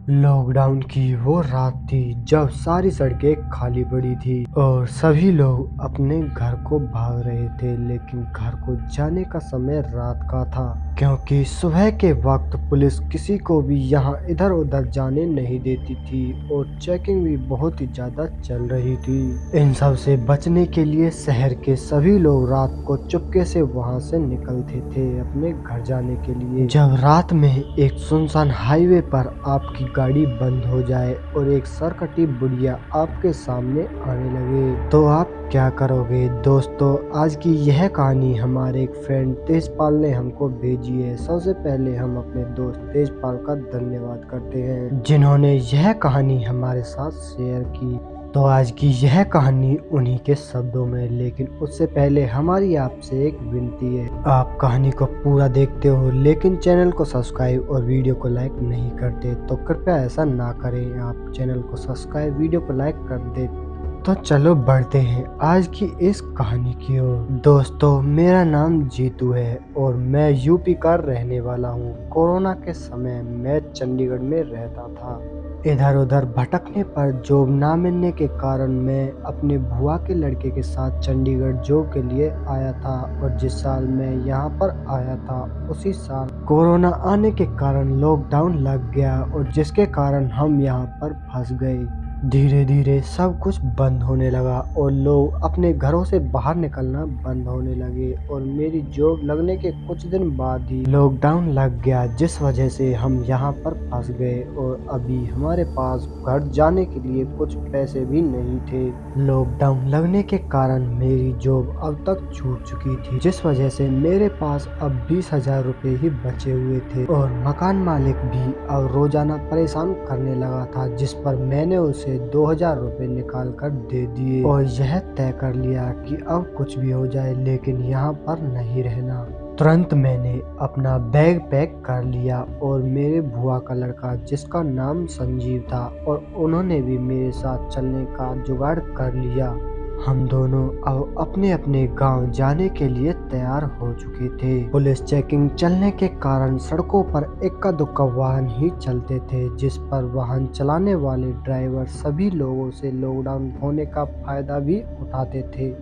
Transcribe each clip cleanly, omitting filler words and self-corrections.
Lockdown की वो रात थी जब सारी सड़कें खाली पड़ी थी और सभी लोग अपने घर को भाग रहे थे, लेकिन घर को जाने का समय रात का था क्योंकि सुबह के वक्त पुलिस किसी को भी यहाँ इधर उधर जाने नहीं देती थी और चेकिंग भी बहुत ही ज्यादा चल रही थी। इन सब से बचने के लिए शहर के सभी लोग रात को चुपके से वहां से निकलते थे अपने घर जाने के लिए। जब रात में एक सुनसान हाईवे पर आपकी गाड़ी बंद हो जाए और एक सरकटी बुढ़िया आपके सामने आने लगे तो आप क्या करोगे? दोस्तों, आज की यह कहानी हमारे एक फ्रेंड तेजपाल ने हमको भेजी है। सबसे पहले हम अपने दोस्त तेजपाल का धन्यवाद करते हैं जिन्होंने यह कहानी हमारे साथ शेयर की। तो आज की यह कहानी उन्हीं के शब्दों में, लेकिन उससे पहले हमारी आपसे एक विनती है। आप कहानी को पूरा देखते हो लेकिन चैनल को सब्सक्राइब और वीडियो को लाइक नहीं करते, तो कृपया ऐसा ना करें। आप चैनल को सब्सक्राइब, वीडियो को लाइक कर दे। तो चलो बढ़ते हैं आज की इस कहानी की ओर। दोस्तों, मेरा नाम जीतू है और मैं यूपी का रहने वाला हूँ। कोरोना के समय मैं चंडीगढ़ में रहता था। इधर उधर भटकने पर जॉब ना मिलने के कारण मैं अपने बुआ के लड़के के साथ चंडीगढ़ जॉब के लिए आया था और जिस साल मैं यहाँ पर आया था उसी साल कोरोना आने के कारण लॉकडाउन लग गया और जिसके कारण हम यहाँ पर फंस गए। धीरे धीरे सब कुछ बंद होने लगा और लोग अपने घरों से बाहर निकलना बंद होने लगे और मेरी जॉब लगने के कुछ दिन बाद ही लॉकडाउन लग गया, जिस वजह से हम यहाँ पर फंस गए और अभी हमारे पास घर जाने के लिए कुछ पैसे भी नहीं थे। लॉकडाउन लगने के कारण मेरी जॉब अब तक छूट चुकी थी, जिस वजह से मेरे पास अब 20,000 रुपए ही बचे हुए थे और मकान मालिक भी अब रोजाना परेशान करने लगा था, जिस पर मैंने उसे 2,000 रुपए निकाल कर दे दिए और यह तय कर लिया कि अब कुछ भी हो जाए लेकिन यहाँ पर नहीं रहना। तुरंत मैंने अपना बैग पैक कर लिया और मेरे बुआ का लड़का जिसका नाम संजीव था और उन्होंने भी मेरे साथ चलने का जुगाड़ कर लिया। हम दोनों अब अपने अपने गांव जाने के लिए तैयार हो चुके थे। पुलिस चेकिंग चलने के कारण सड़कों पर इक्का दुक्का वाहन ही चलते थे, जिस पर वाहन चलाने वाले ड्राइवर सभी लोगों से लॉकडाउन होने का फायदा भी उठाते थे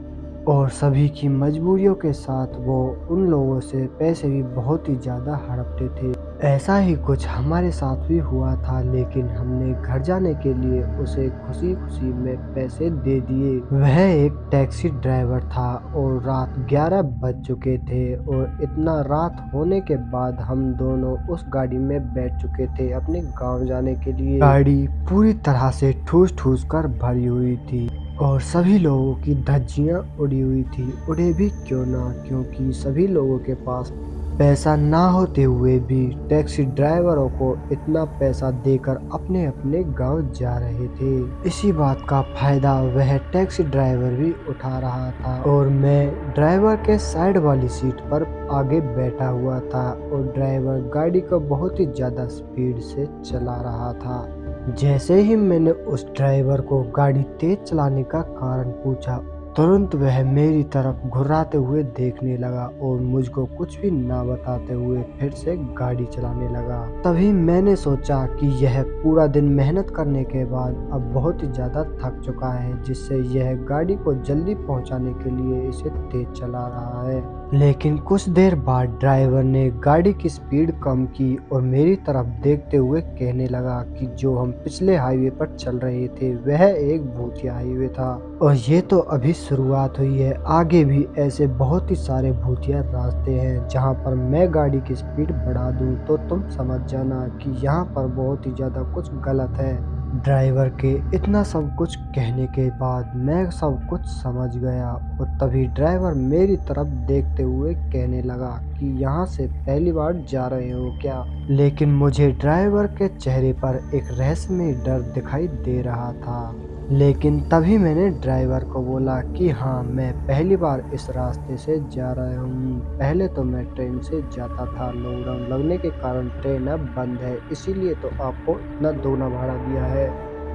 और सभी की मजबूरियों के साथ वो उन लोगों से पैसे भी बहुत ही ज्यादा हड़पते थे। ऐसा ही कुछ हमारे साथ भी हुआ था, लेकिन हमने घर जाने के लिए उसे खुशी खुशी में पैसे दे दिए। वह एक टैक्सी ड्राइवर था और रात 11 बज चुके थे और इतना रात होने के बाद हम दोनों उस गाड़ी में बैठ चुके थे अपने गांव जाने के लिए। गाड़ी पूरी तरह से ठूस ठूस कर भरी हुई थी और सभी लोगों की धज्जियां उड़ी हुई थी। उड़े भी क्यों ना, क्योंकि सभी लोगों के पास पैसा ना होते हुए भी टैक्सी ड्राइवरों को इतना पैसा देकर अपने अपने गांव जा रहे थे। इसी बात का फायदा वह टैक्सी ड्राइवर भी उठा रहा था और मैं ड्राइवर के साइड वाली सीट पर आगे बैठा हुआ था और ड्राइवर गाड़ी को बहुत ही ज्यादा स्पीड से चला रहा था। जैसे ही मैंने उस ड्राइवर को गाड़ी तेज चलाने का कारण पूछा, तुरंत वह मेरी तरफ घुर्राते हुए देखने लगा और मुझको कुछ भी ना बताते हुए फिर से गाड़ी चलाने लगा। तभी मैंने सोचा कि यह पूरा दिन मेहनत करने के बाद अब बहुत ही ज्यादा थक चुका है, जिससे यह गाड़ी को जल्दी पहुंचाने के लिए इसे तेज चला रहा है। लेकिन कुछ देर बाद ड्राइवर ने गाड़ी की स्पीड कम की और मेरी तरफ देखते हुए कहने लगा कि जो हम पिछले हाईवे पर चल रहे थे वह एक भूतिया हाईवे था और ये तो अभी शुरुआत हुई है, आगे भी ऐसे बहुत ही सारे भूतिया रास्ते हैं जहां पर मैं गाड़ी की स्पीड बढ़ा दूं तो तुम समझ जाना कि यहाँ पर बहुत ही ज्यादा कुछ गलत है। ड्राइवर के इतना सब कुछ कहने के बाद मैं सब कुछ समझ गया और तभी ड्राइवर मेरी तरफ देखते हुए कहने लगा कि यहाँ से पहली बार जा रहे हो क्या? लेकिन मुझे ड्राइवर के चेहरे पर एक रहस्यमय डर दिखाई दे रहा था। लेकिन तभी मैंने ड्राइवर को बोला कि हाँ, मैं पहली बार इस रास्ते से जा रहा हूँ। पहले तो मैं ट्रेन से जाता था, लॉकडाउन लगने के कारण ट्रेन अब बंद है, इसीलिए तो आपको इतना दोगुना भाड़ा दिया है।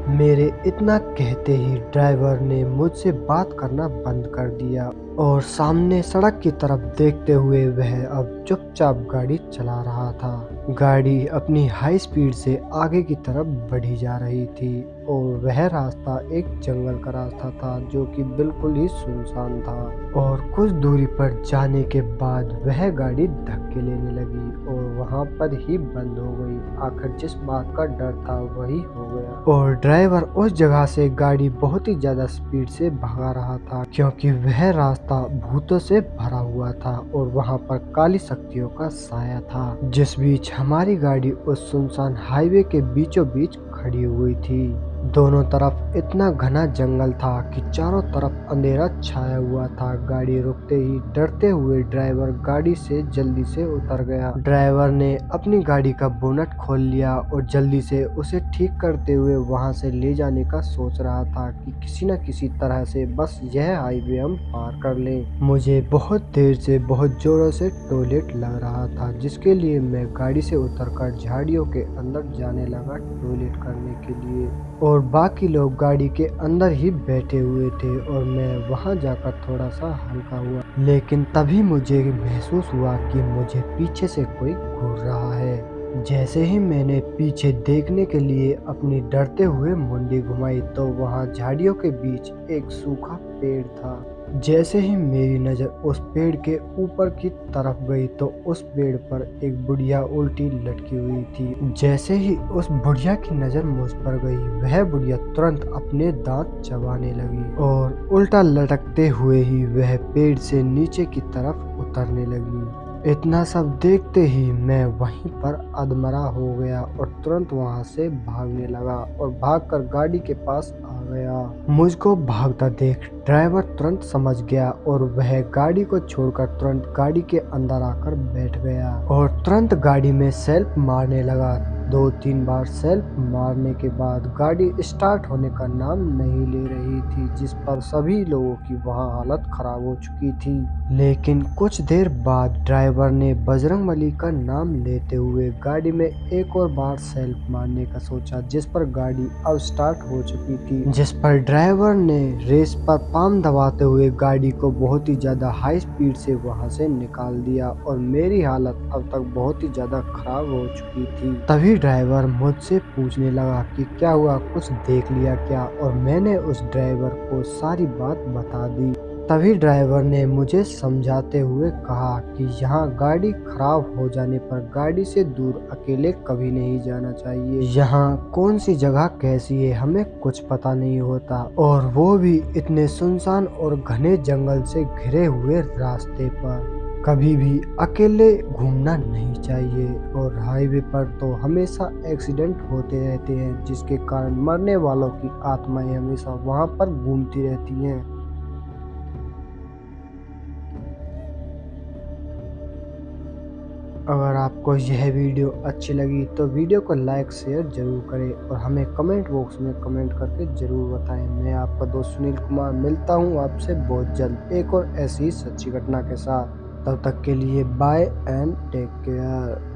मेरे इतना कहते ही ड्राइवर ने मुझसे बात करना बंद कर दिया और सामने सड़क की तरफ देखते हुए वह अब चुपचाप गाड़ी चला रहा था। गाड़ी अपनी हाई स्पीड से आगे की तरफ बढ़ी जा रही थी और वह रास्ता एक जंगल का रास्ता था जो कि बिल्कुल ही सुनसान था। और कुछ दूरी पर जाने के बाद वह गाड़ी धक्के लेने लगी और वहां पर ही बंद हो गई। आखिर जिस बात का डर था वही हो गया और ड्राइवर उस जगह से गाड़ी बहुत ही ज्यादा स्पीड से भगा रहा था क्योंकि वह रास्ता भूतों से भरा हुआ था और वहां पर काली शक्तियों का साया था। जिस बीच हमारी गाड़ी उस सुनसान हाईवे के बीचों बीच खड़ी हुई थी। दोनों तरफ इतना घना जंगल था कि चारों तरफ अंधेरा छाया हुआ था। गाड़ी रुकते ही डरते हुए ड्राइवर गाड़ी से जल्दी से उतर गया। ड्राइवर ने अपनी गाड़ी का बोनट खोल लिया और जल्दी से उसे ठीक करते हुए वहां से ले जाने का सोच रहा था कि किसी न किसी तरह से बस यह हाईवे हम पार कर लें। मुझे बहुत देर से बहुत जोरों से टॉयलेट लग रहा था जिसके लिए मैं गाड़ी से उतरकर झाड़ियों के अंदर जाने लगा टॉयलेट करने के लिए और बाकी लोग गाड़ी के अंदर ही बैठे हुए थे और मैं वहां जाकर थोड़ा सा हल्का हुआ। लेकिन तभी मुझे महसूस हुआ कि मुझे पीछे से कोई घूर रहा है। जैसे ही मैंने पीछे देखने के लिए अपनी डरते हुए मुंडी घुमाई तो वहां झाड़ियों के बीच एक सूखा पेड़ था। जैसे ही मेरी नजर उस पेड़ के ऊपर की तरफ गई तो उस पेड़ पर एक बुढ़िया उल्टी लटकी हुई थी। जैसे ही उस बुढ़िया की नजर मुझ पर गई वह बुढ़िया तुरंत अपने दांत चबाने लगी और उल्टा लटकते हुए ही वह पेड़ से नीचे की तरफ उतरने लगी। इतना सब देखते ही मैं वहीं पर अधमरा हो गया और तुरंत वहां से भागने लगा और भागकर गाड़ी के पास आ गया। मुझको भागता देख ड्राइवर तुरंत समझ गया और वह गाड़ी को छोड़कर तुरंत गाड़ी के अंदर आकर बैठ गया और तुरंत गाड़ी में सेल्फ मारने लगा। 2-3 बार सेल्फ मारने के बाद गाड़ी स्टार्ट होने का नाम नहीं ले रही थी जिस पर सभी लोगों की वहां हालत खराब हो चुकी थी। लेकिन कुछ देर बाद ड्राइवर ने बजरंगबली का नाम लेते हुए गाड़ी में एक और बार सेल्फ मारने का सोचा जिस पर गाड़ी अब स्टार्ट हो चुकी थी। जिस पर ड्राइवर ने रेस पर पाम दबाते हुए गाड़ी को बहुत ही ज्यादा हाई स्पीड से वहां से निकाल दिया और मेरी हालत अब तक बहुत ही ज्यादा खराब हो चुकी थी। तभी ड्राइवर मुझसे पूछने लगा कि क्या हुआ, कुछ देख लिया क्या? और मैंने उस ड्राइवर को सारी बात बता दी। तभी ड्राइवर ने मुझे समझाते हुए कहा कि यहाँ गाड़ी खराब हो जाने पर गाड़ी से दूर अकेले कभी नहीं जाना चाहिए। यहाँ कौन सी जगह कैसी है हमें कुछ पता नहीं होता और वो भी इतने सुनसान और घने जंगल से घिरे हुए रास्ते पर। कभी भी अकेले घूमना नहीं चाहिए और हाईवे पर तो हमेशा एक्सीडेंट होते रहते हैं जिसके कारण मरने वालों की आत्माएं हमेशा वहां पर घूमती रहती हैं। अगर आपको यह वीडियो अच्छी लगी तो वीडियो को लाइक शेयर जरूर करें और हमें कमेंट बॉक्स में कमेंट करके जरूर बताएं। मैं आपका दोस्त सुनील कुमार मिलता हूं आपसे बहुत जल्द एक और ऐसी ही सच्ची घटना के साथ। तब तक के लिए बाय एंड टेक केयर।